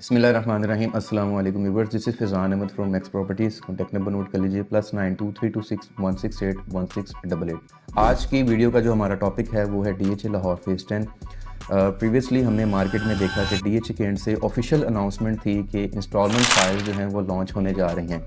बिस्मिल्लाहिर्रहमानिर्रहीम अस्सलाम वालेकुम viewers, this is Faizan Ahmed from Max Properties. Contact number note कर लीजिए +923261681688। आज की वीडियो का जो हमारा टॉपिक है वो है DHA लाहौर फेज़ 10। प्रीवियसली हमने मार्केट में देखा कि DHA के एंड से ऑफिशियल अनाउंसमेंट थी कि इंस्टॉलमेंट फाइल जो हैं वो लॉन्च होने जा रही हैं,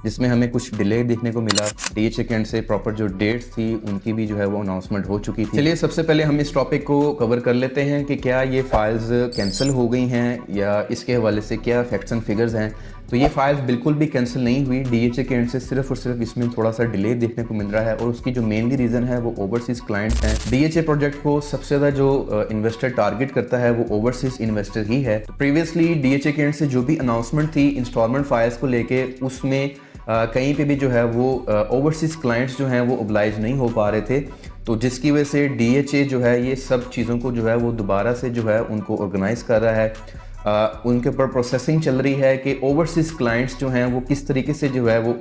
जिसमें हमें कुछ डिले देखने को मिला। DHA के एंड से प्रॉपर जो डेट्स थी उनकी भी जो है वो अनाउंसमेंट हो चुकी थी। चलिए सबसे पहले हम इस टॉपिक को कवर कर लेते हैं कि क्या ये फाइल्स कैंसिल हो गई हैं या इसके हवाले से क्या फैक्ट्स एंड फिगर्स हैं। तो ये फाइल्स बिल्कुल भी कैंसिल नहीं हुई। DHA के एंड से सिर्फ और सिर्फ इसमें थोड़ा सा डिले देखने को मिल रहा है और उसकी जो मेनली रीज़न है वो ओवरसीज़ क्लाइंट्स हैं। DHA प्रोजेक्ट को सबसे ज़्यादा जो इन्वेस्टर टारगेट करता है वो ओवरसीज़ इन्वेस्टर ही है। तो प्रीवियसली DHA के एंड से जो भी अनाउंसमेंट थी इंस्टॉलमेंट फाइल्स को लेके, उसमें कहीं पे भी जो है वो ओवरसीज़ क्लाइंट्स जो हैं वो ओब्लाइज नहीं हो पा रहे थे। तो जिसकी वजह से DHA जो है ये सब चीज़ों को जो है वो दोबारा से जो है उनको ऑर्गेनाइज़ कर रहा है। उनके ऊपर प्रोसेसिंग चल रही है कि ओवरसीज़ क्लाइंट्स जो हैं वो किस तरीके से जो है वो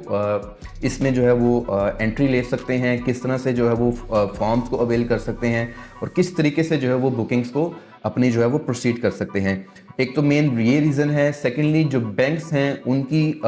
इसमें जो है वो एंट्री ले सकते हैं, किस तरह से जो है वो फॉर्म्स को अवेल कर सकते हैं और किस तरीके से जो है वो बुकिंग्स को अपनी जो है वो प्रोसीड कर सकते हैं। एक तो मेन ये रीज़न है। सेकेंडली जो बैंक्स हैं उनकी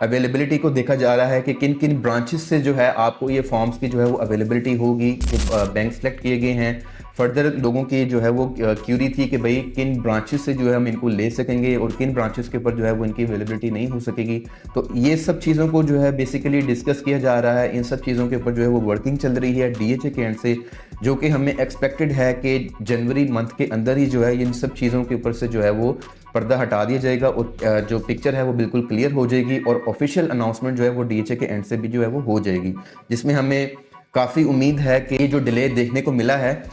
अवेलेबिलिटी को देखा जा रहा है कि किन किन ब्रांचेस से जो है आपको ये फॉर्म्स की जो है वो अवेलेबिलिटी होगी। जो बैंक सेलेक्ट किए गए हैं, फर्दर लोगों की जो है वो क्यूरी थी कि भाई किन ब्रांचेस से जो है हम इनको ले सकेंगे और किन ब्रांचेस के ऊपर जो है वो इनकी अवेलेबिलिटी नहीं हो सकेगी। तो ये सब चीज़ों को जो है बेसिकली डिस्कस किया जा रहा है। इन सब चीज़ों के ऊपर जो है वो वर्किंग चल रही है DHA के एंड से, जो कि हमें एक्सपेक्टेड है कि जनवरी मंथ के अंदर ही जो है इन सब चीज़ों के ऊपर से जो है वो पर्दा हटा दिया जाएगा और जो पिक्चर है वो बिल्कुल क्लियर हो जाएगी और ऑफिशियल अनाउंसमेंट जो है वो DHA के एंड से भी जो है वो हो जाएगी, जिसमें हमें काफ़ी उम्मीद है कि जो डिले देखने को मिला है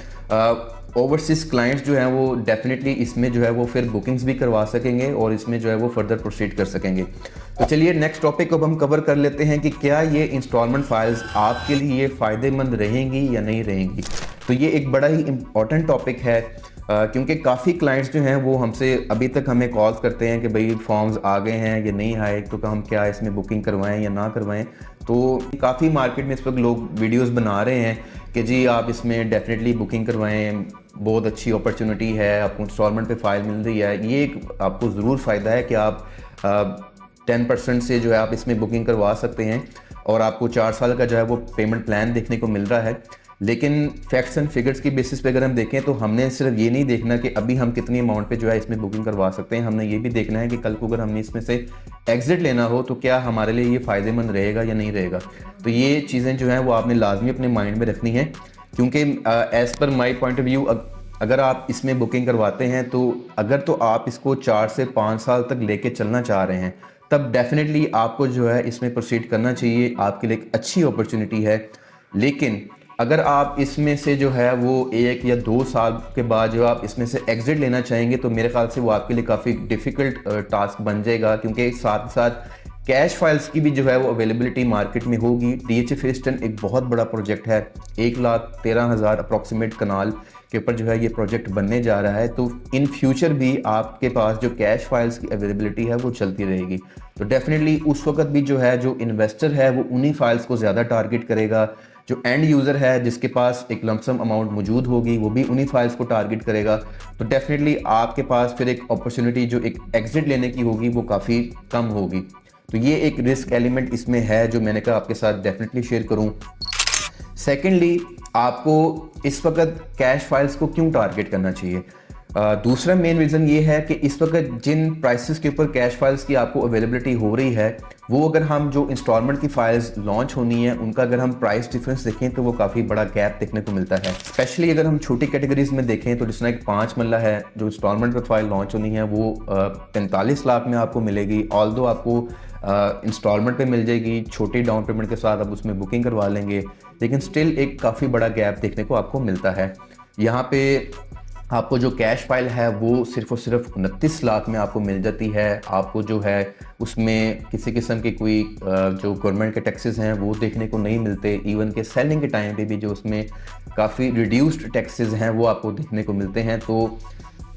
ओवरसीज़ क्लाइंट्स जो हैं वो डेफिनेटली इसमें जो है वो फिर बुकिंग्स भी करवा सकेंगे और इसमें जो है वो फर्दर प्रोसीड कर सकेंगे। तो चलिए नेक्स्ट टॉपिक को हम कवर कर लेते हैं कि क्या ये इंस्टॉलमेंट फाइल्स आपके लिए फ़ायदेमंद रहेंगी या नहीं रहेंगी। तो ये एक बड़ा ही इम्पॉर्टेंट टॉपिक है क्योंकि काफ़ी क्लाइंट्स जो हैं वो हमसे अभी तक हमें कॉल्स करते हैं कि भाई फॉर्म्स आ गए हैं या नहीं आए, तो हम क्या इसमें बुकिंग करवाएं या ना करवाएं। तो काफ़ी मार्केट में इस वक्त लोग वीडियोस बना रहे हैं कि जी आप इसमें डेफिनेटली बुकिंग करवाएं, बहुत अच्छी अपॉर्चुनिटी है, आपको इंस्टॉलमेंट पे फाइल मिल रही है। ये एक आपको ज़रूर फ़ायदा है कि आप 10% से जो है आप इसमें बुकिंग करवा सकते हैं और आपको 4 साल का जो है वो पेमेंट प्लान देखने को मिल रहा है। लेकिन फैक्ट्स एंड फिगर्स की बेसिस पे अगर हम देखें तो हमने सिर्फ ये नहीं देखना कि अभी हम कितनी अमाउंट पे जो है इसमें बुकिंग करवा सकते हैं, हमने ये भी देखना है कि कल को अगर हमने इसमें से एग्जिट लेना हो तो क्या हमारे लिए ये फ़ायदेमंद रहेगा या नहीं रहेगा। तो ये चीज़ें जो हैं वो आपने लाजमी अपने माइंड में रखनी है, क्योंकि as per my point of view अगर आप इसमें बुकिंग करवाते हैं तो अगर तो आप इसको 4 से 5 साल तक लेके चलना चाह रहे हैं तब डेफिनेटली आपको जो है इसमें प्रोसीड करना चाहिए, आपके लिए एक अच्छी अपॉर्चुनिटी है। लेकिन अगर आप इसमें से जो है वो 1 या 2 साल के बाद जो आप इसमें से एग्जिट लेना चाहेंगे तो मेरे ख्याल से वो आपके लिए काफ़ी डिफ़िकल्ट टास्क बन जाएगा, क्योंकि साथ साथ कैश फाइल्स की भी जो है वो अवेलेबिलिटी मार्केट में होगी। DHA फेज़ 10 एक बहुत बड़ा प्रोजेक्ट है, 1,13,000 अप्रॉक्सीमेट कनाल के ऊपर जो है ये प्रोजेक्ट बनने जा रहा है। तो इन फ्यूचर भी आपके पास जो कैश फाइल्स की अवेलेबिलिटी है वो चलती रहेगी। तो डेफिनेटली उस वक्त भी जो है जो इन्वेस्टर है वो उन्हीं फाइल्स को ज़्यादा टारगेट करेगा, जो एंड यूज़र है जिसके पास एक लमसम अमाउंट मौजूद होगी वो भी उन्हीं फाइल्स को टारगेट करेगा। तो डेफिनेटली आपके पास फिर एक अपॉर्चुनिटी जो एक एग्जिट लेने की होगी वो काफ़ी कम होगी। तो ये एक रिस्क एलिमेंट इसमें है जो मैंने कहा आपके साथ डेफिनेटली शेयर करूं। सेकेंडली, आपको इस वक्त कैश फाइल्स को क्यों टारगेट करना चाहिए। दूसरा मेन रीज़न ये है कि इस वक्त जिन प्राइसेस के ऊपर कैश फाइल्स की आपको अवेलेबिलिटी हो रही है वो अगर हम जो इंस्टॉलमेंट की फाइल्स लॉन्च होनी है उनका अगर हम प्राइस डिफरेंस देखें तो वो काफ़ी बड़ा गैप देखने को मिलता है। स्पेशली अगर हम छोटी कैटेगरीज में देखें तो जिसमें एक 5 मरला है जो इंस्टॉलमेंट पर फाइल लॉन्च होनी है वो 45 लाख में आपको मिलेगी। ऑल्दो आपको इंस्टॉलमेंट पे मिल जाएगी, छोटी डाउन पेमेंट के साथ आप उसमें बुकिंग करवा लेंगे, लेकिन स्टिल एक काफ़ी बड़ा गैप देखने को आपको मिलता है। यहाँ पे आपको जो कैश फाइल है वो सिर्फ और सिर्फ 29 लाख में आपको मिल जाती है। आपको जो है उसमें किसी किस्म के कोई जो गवर्नमेंट के टैक्सेस हैं वो देखने को नहीं मिलते। इवन के सेलिंग के टाइम पे भी जो उसमें काफ़ी रिड्यूस्ड टैक्सेस हैं वो आपको देखने को मिलते हैं। तो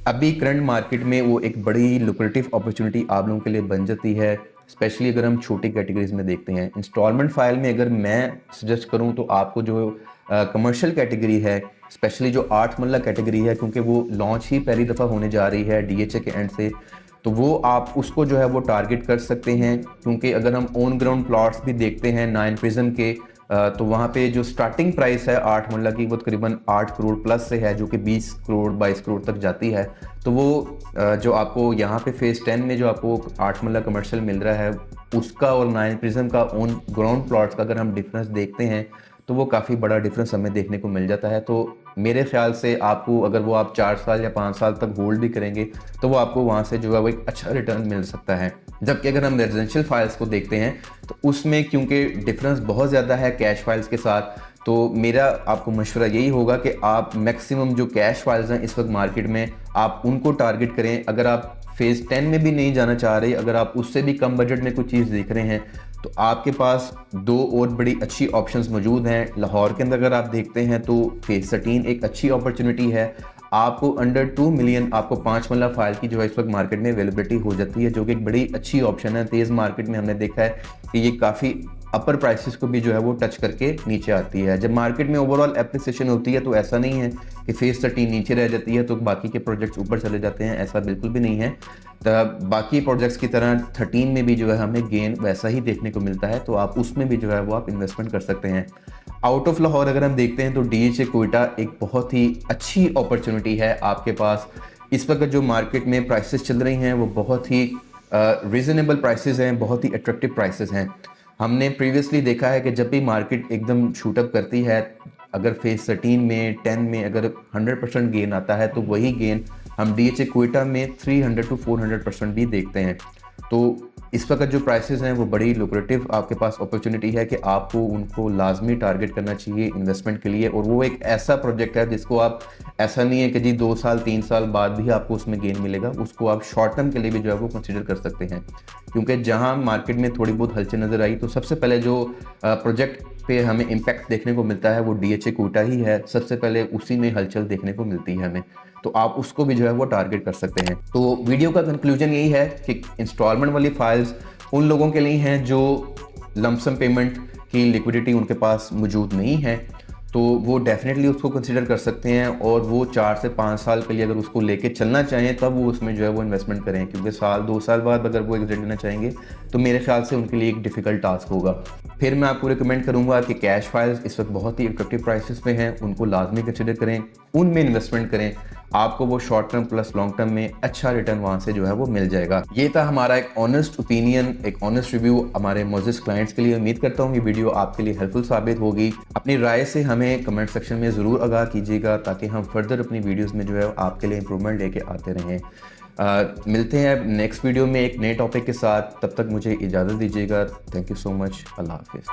अभी करंट मार्केट में वो एक बड़ी लुक्रेटिव अपॉर्चुनिटी आप लोगों के लिए बन जाती है, स्पेशली अगर हम छोटी कैटेगरीज में देखते हैं। इंस्टॉलमेंट फाइल में अगर मैं सजेस्ट करूं तो आपको जो कमर्शियल कैटेगरी है, स्पेशली जो 8 मरला कैटेगरी है, क्योंकि वो लॉन्च ही पहली दफ़ा होने जा रही है DHA के एंड से, तो वो आप उसको जो है वो टारगेट कर सकते हैं, क्योंकि अगर हम ऑन ग्राउंड प्लॉट्स भी देखते हैं 9 प्रिज्म के, तो वहाँ पे जो स्टार्टिंग प्राइस है 8 मरला की वो तकरीबन 8 करोड़ प्लस से है, जो कि 20 करोड़ 22 करोड़ तक जाती है। तो वो जो आपको यहाँ पे फेज़ 10 में जो आपको 8 मरला कमर्शियल मिल रहा है उसका और 9 प्रिज्म का ऑन ग्राउंड प्लॉट्स का अगर हम डिफरेंस देखते हैं तो वो काफ़ी बड़ा डिफरेंस हमें देखने को मिल जाता है। तो मेरे ख्याल से आपको अगर वो आप 4 साल या 5 साल तक होल्ड भी करेंगे तो वो आपको वहाँ से जो है वो एक अच्छा रिटर्न मिल सकता है। जबकि अगर हम रेजिडेंशियल फाइल्स को देखते हैं तो उसमें क्योंकि डिफरेंस बहुत ज़्यादा है कैश फाइल्स के साथ, तो मेरा आपको मशवरा यही होगा कि आप मैक्सिमम जो कैश फाइल्स हैं इस वक्त मार्केट में आप उनको टारगेट करें। अगर आप फेज़ 10 में भी नहीं जाना चाह रहे, अगर आप उससे भी कम बजट में कुछ चीज़ देख रहे हैं, तो आपके पास 2 और बड़ी अच्छी ऑप्शंस मौजूद हैं। लाहौर के अंदर अगर आप देखते हैं तो फेज़ 13 एक अच्छी अपॉर्चुनिटी है। आपको अंडर 2 मिलियन आपको 5 मरला फाइल की जो है इस वक्त मार्केट में अवेलेबिलिटी हो जाती है, जो कि एक बड़ी अच्छी ऑप्शन है। तेज़ मार्केट में हमने देखा है कि ये काफ़ी अपर प्राइसेस को भी जो है वो टच करके नीचे आती है। जब मार्केट में ओवरऑल एप्रिसिएशन होती है तो ऐसा नहीं है कि फेज़ 13 नीचे रह जाती है तो बाकी के प्रोजेक्ट्स ऊपर चले जाते हैं, ऐसा बिल्कुल भी नहीं है। तो बाकी प्रोजेक्ट्स की तरह 13 में भी जो है हमें गेन वैसा ही देखने को मिलता है, तो आप उसमें भी जो है वो आप इन्वेस्टमेंट कर सकते हैं। आउट ऑफ लाहौर अगर हम देखते हैं तो DHA कोयटा एक बहुत ही अच्छी अपॉर्चुनिटी है आपके पास। इस वक्त जो मार्केट में प्राइसेस चल रही हैं वो बहुत ही रीज़नेबल प्राइसेस हैं, बहुत ही अट्रैक्टिव प्राइसेस हैं। हमने प्रीवियसली देखा है कि जब भी मार्केट एकदम शूटअप करती है, अगर फेज़ 13 में 10 में अगर 100% गेन आता है तो वही गेन हम DHA कोयटा में 300 to 400% भी देखते हैं। तो इस वक्त जो प्राइसेस हैं वो बड़ी लुक्रेटिव आपके पास अपॉर्चुनिटी है कि आपको उनको लाजमी टारगेट करना चाहिए इन्वेस्टमेंट के लिए। और वो एक ऐसा प्रोजेक्ट है जिसको आप, ऐसा नहीं है कि जी 2 साल 3 साल बाद भी आपको उसमें गेन मिलेगा, उसको आप शॉर्ट टर्म के लिए भी जो है वो कंसिडर कर सकते हैं। क्योंकि जहां मार्केट में थोड़ी बहुत हलचल नज़र आई तो सबसे पहले जो प्रोजेक्ट पे हमें इम्पैक्ट देखने को मिलता है वो DHA कोयटा ही है। सबसे पहले उसी में हलचल देखने को मिलती है हमें, तो आप उसको भी जो है वो टारगेट कर सकते हैं। तो वीडियो का कंक्लूजन यही है कि इंस्टॉलमेंट वाली फाइल्स उन लोगों के लिए हैं जो लमसम पेमेंट की लिक्विडिटी उनके पास मौजूद नहीं है, तो वो डेफिनेटली उसको कंसिडर कर सकते हैं। और वो 4 से 5 साल के लिए अगर उसको लेके चलना चाहें तब वो उसमें जो है वो इन्वेस्टमेंट करें, क्योंकि साल 2 साल बाद अगर वो एग्जिट लेना चाहेंगे तो मेरे ख्याल से उनके लिए एक डिफ़िकल्ट टास्क होगा। फिर मैं आपको रिकमेंड करूंगा कि कैश फाइल्स इस वक्त बहुत ही अट्रैक्टिव प्राइसेस पे हैं, उनको लाजमी कंसिडर करें, उनमें इन्वेस्टमेंट करें, आपको वो short term plus long term में अच्छा रिटर्न वहाँ से जो है वो मिल जाएगा। ये था हमारा एक ऑनेस्ट ओपिनियन, एक ऑनेस्ट रिव्यू हमारे मोजिस क्लाइंट्स के लिए। उम्मीद करता हूँ ये वीडियो आपके लिए हेल्पफुल साबित होगी। अपनी राय से हमें कमेंट सेक्शन में ज़रूर आगाह कीजिएगा ताकि हम फर्दर अपनी वीडियोज़ में जो है आपके लिए इंप्रूवमेंट लेके आते रहें। मिलते हैं नेक्स्ट वीडियो में एक नए टॉपिक के साथ, तब तक मुझे इजाज़त दीजिएगा। Thank you so much. अल्लाह हाफिज़।